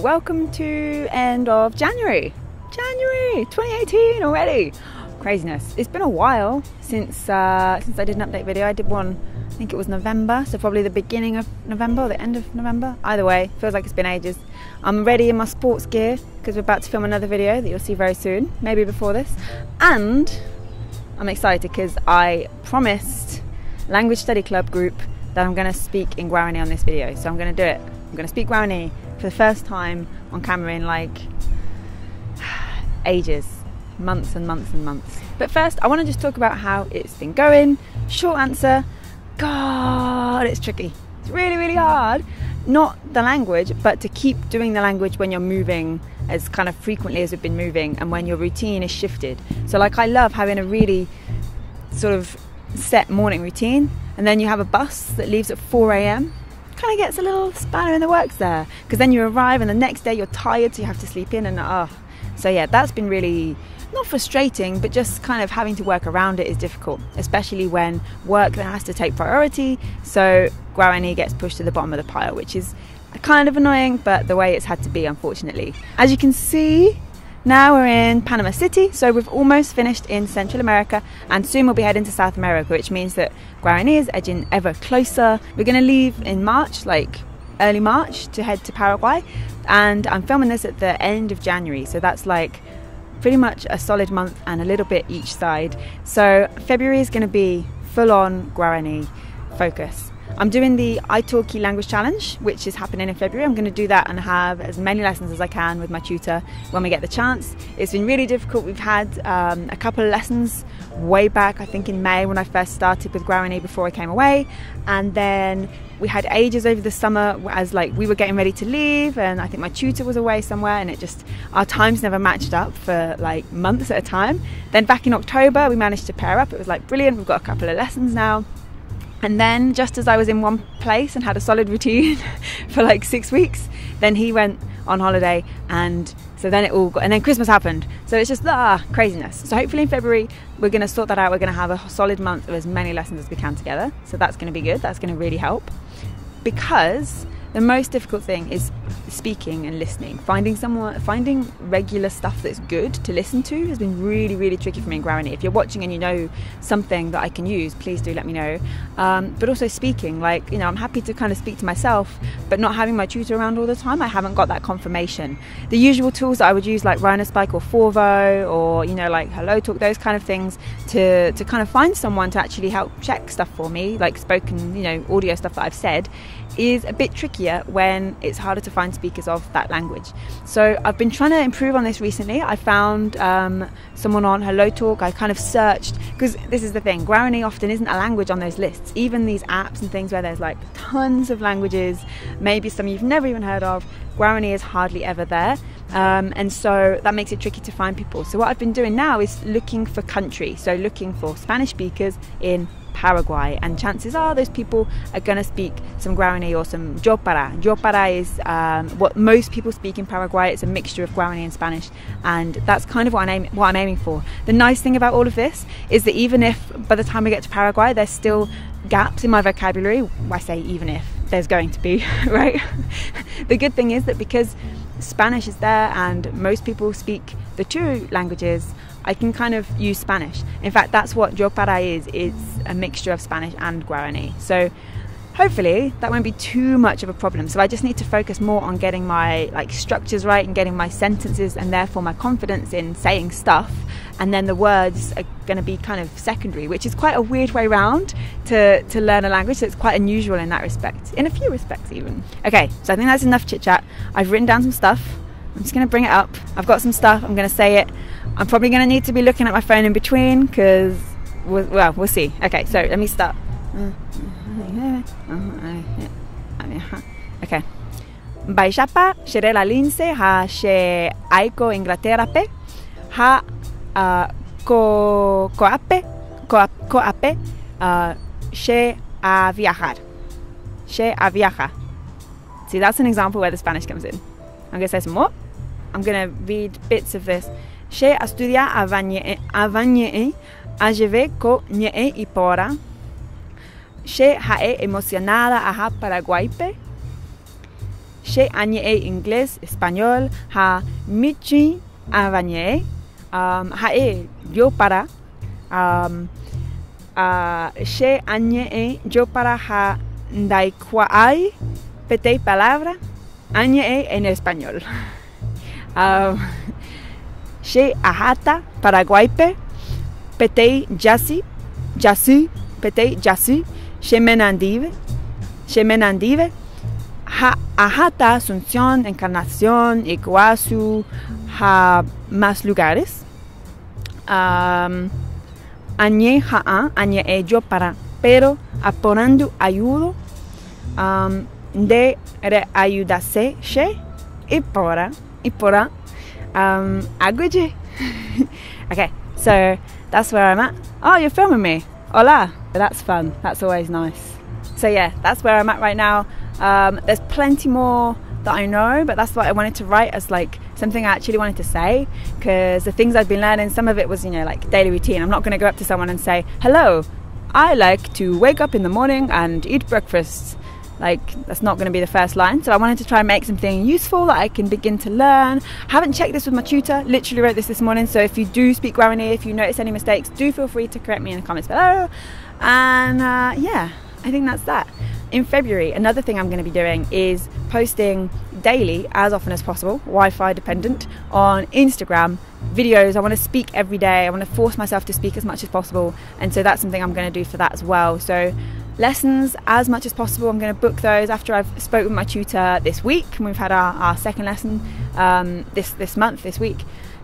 welcome to end of January 2018 already. Craziness. It's been a while since I did an update video. I did one, I think it was November, so probably the beginning of November or the end of November. Either way, feels like it's been ages. I'm ready in my sports gear because we're about to film another video that you'll see very soon, maybe before this. And I'm excited because I promised Language Study Club group that I'm going to speak in Guarani on this video, so I'm going to do it. I'm going to speak Guarani for the first time on camera in like ages, months and months and months. But first I want to just talk about how it's been going. Short answer, God, it's tricky. It's really hard. Not the language, but to keep doing the language when you're moving as kind of frequently as we've been moving and when your routine is shifted. So like I love having a really sort of set morning routine, and then you have a bus that leaves at 4 AM. Kind of gets a little spanner in the works there, because then you arrive and the next day you're tired, so you have to sleep in, and so yeah, that's been really not frustrating, but just kind of having to work around it is difficult, especially when work then has to take priority. So Guarani gets pushed to the bottom of the pile, which is kind of annoying, but the way it's had to be, unfortunately. As you can see, now we're in Panama City, so we've almost finished in Central America, and soon we'll be heading to South America, which means that Guarani is edging ever closer. We're going to leave in March, like early March, to head to Paraguay, and I'm filming this at the end of January, so that's like pretty much a solid month and a little bit each side. So February is going to be full-on Guarani focus. I'm doing the Italki language challenge, which is happening in February. I'm going to do that and have as many lessons as I can with my tutor when we get the chance. It's been really difficult. We've had a couple of lessons way back, I think in May, when I first started with Guarani before I came away, and then we had ages over the summer as like we were getting ready to leave, and I think my tutor was away somewhere, and it just, our times never matched up for like months at a time. Then back in October we managed to pair up. It was like brilliant, we've got a couple of lessons now. And then just as I was in one place and had a solid routine for like 6 weeks, then he went on holiday, and so then it all got, and then Christmas happened. So it's just craziness. So hopefully in February we're going to sort that out. We're going to have a solid month of as many lessons as we can together. So that's going to be good. That's going to really help, because the most difficult thing is speaking and listening. Finding regular stuff that's good to listen to has been really tricky for me in Guarani. If you're watching and you know something that I can use, please do let me know. But also speaking, like, you know, I'm happy to kind of speak to myself, but not having my tutor around all the time, I haven't got that confirmation. The usual tools that I would use, like Rhinospike or Forvo, or, you know, like Hello Talk, those kind of things, to kind of find someone to actually help check stuff for me, like spoken, you know, audio stuff that I've said, is a bit trickier when it's harder to find speakers of that language. So I've been trying to improve on this recently. I found someone on Hello Talk. I kind of searched, because this is the thing, Guarani often isn't a language on those lists. Even these apps and things where there's like tons of languages, maybe some you've never even heard of, Guarani is hardly ever there. And so that makes it tricky to find people. So what I've been doing now is looking for country, so looking for Spanish speakers in Paraguay, and chances are those people are going to speak some Guarani or some Jopara. Jopara is what most people speak in Paraguay. It's a mixture of Guarani and Spanish, and that's kind of what I'm aiming for. The nice thing about all of this is that even if by the time we get to Paraguay there's still gaps in my vocabulary, I say even if, there's going to be, right? The good thing is that because Spanish is there and most people speak the two languages, I can kind of use Spanish. In fact, that's what Jopara is. It's a mixture of Spanish and Guarani. So hopefully that won't be too much of a problem. So I just need to focus more on getting my like structures right and getting my sentences, and therefore my confidence in saying stuff, and then the words are going to be kind of secondary, which is quite a weird way around to learn a language. So it's quite unusual in that respect, in a few respects even. Okay, so I think that's enough chit chat. I've written down some stuff. I'm just going to bring it up. I've got some stuff. I'm going to say it. I'm probably going to need to be looking at my phone in between, because, well, we'll see. Okay, so let me start. Okay. Baishapa, Sherela Lindsay, ha she aiko Inglaterra pe, ha coape, she a viajar. She a viaja. See, that's an example where the Spanish comes in. I'm going to say some more. I'm going to read bits of this. She estudia a vanye a jeve ko nye y pora. She hae emocionada a Paraguay pe. she anye English, español, ha michi avanye, ha yo para, she anye yo para ha daikwai, pete palabra, anye en español. She ahata paraguaype, pete jasi, pete jasi, she menandive, ha ahata Asunción, Encarnación, Iguazú, ha más lugares. Añe yo para, pero aporando ayudo, de ayudarse, she, y pora, aguije. Okay, so that's where I'm at. Oh, you're filming me. Hola. That's fun. That's always nice. So yeah, that's where I'm at right now. There's plenty more that I know, but that's what I wanted to write as like something I actually wanted to say, because the things I've been learning, some of it was, you know, like daily routine. I'm not going to go up to someone and say, hello, I like to wake up in the morning and eat breakfast. Like, that's not going to be the first line. So I wanted to try and make something useful that I can begin to learn. I haven't checked this with my tutor, literally wrote this morning. So if you do speak Guarani, if you notice any mistakes, do feel free to correct me in the comments below. And yeah, I think that's that. In February, another thing I'm going to be doing is posting daily, as often as possible, Wi-Fi dependent, on Instagram videos. I want to speak every day. I want to force myself to speak as much as possible. And so that's something I'm going to do for that as well. So lessons as much as possible, I'm going to book those after I've spoken with my tutor this week, and we've had our second lesson this week.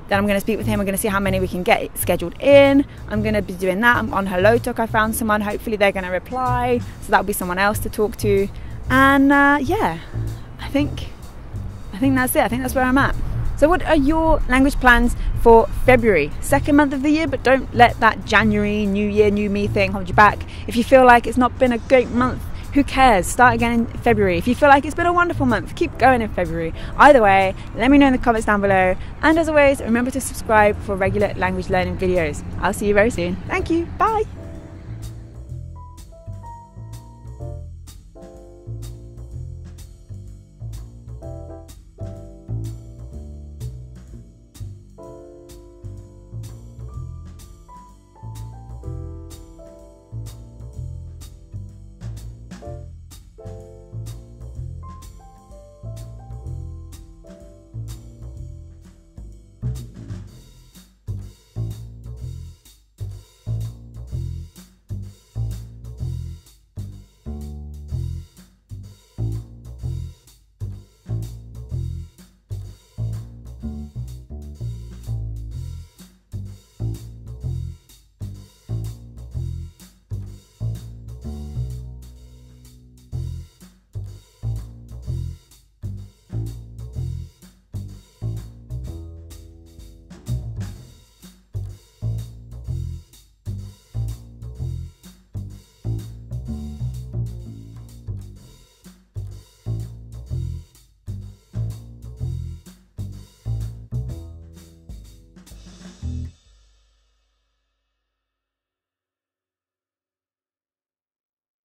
Then I'm going to speak with him. We're going to see how many we can get scheduled in. I'm going to be doing that. I'm on Hello Talk. I found someone. Hopefully they're going to reply, so that'll be someone else to talk to. And yeah, I think that's it. I think that's where I'm at. So what are your language plans for February? Second month of the year, but don't let that January, new year, new me thing hold you back. If you feel like it's not been a great month, who cares? Start again in February. If you feel like it's been a wonderful month, keep going in February. Either way, let me know in the comments down below. And as always, remember to subscribe for regular language learning videos. I'll see you very soon. Thank you. Bye.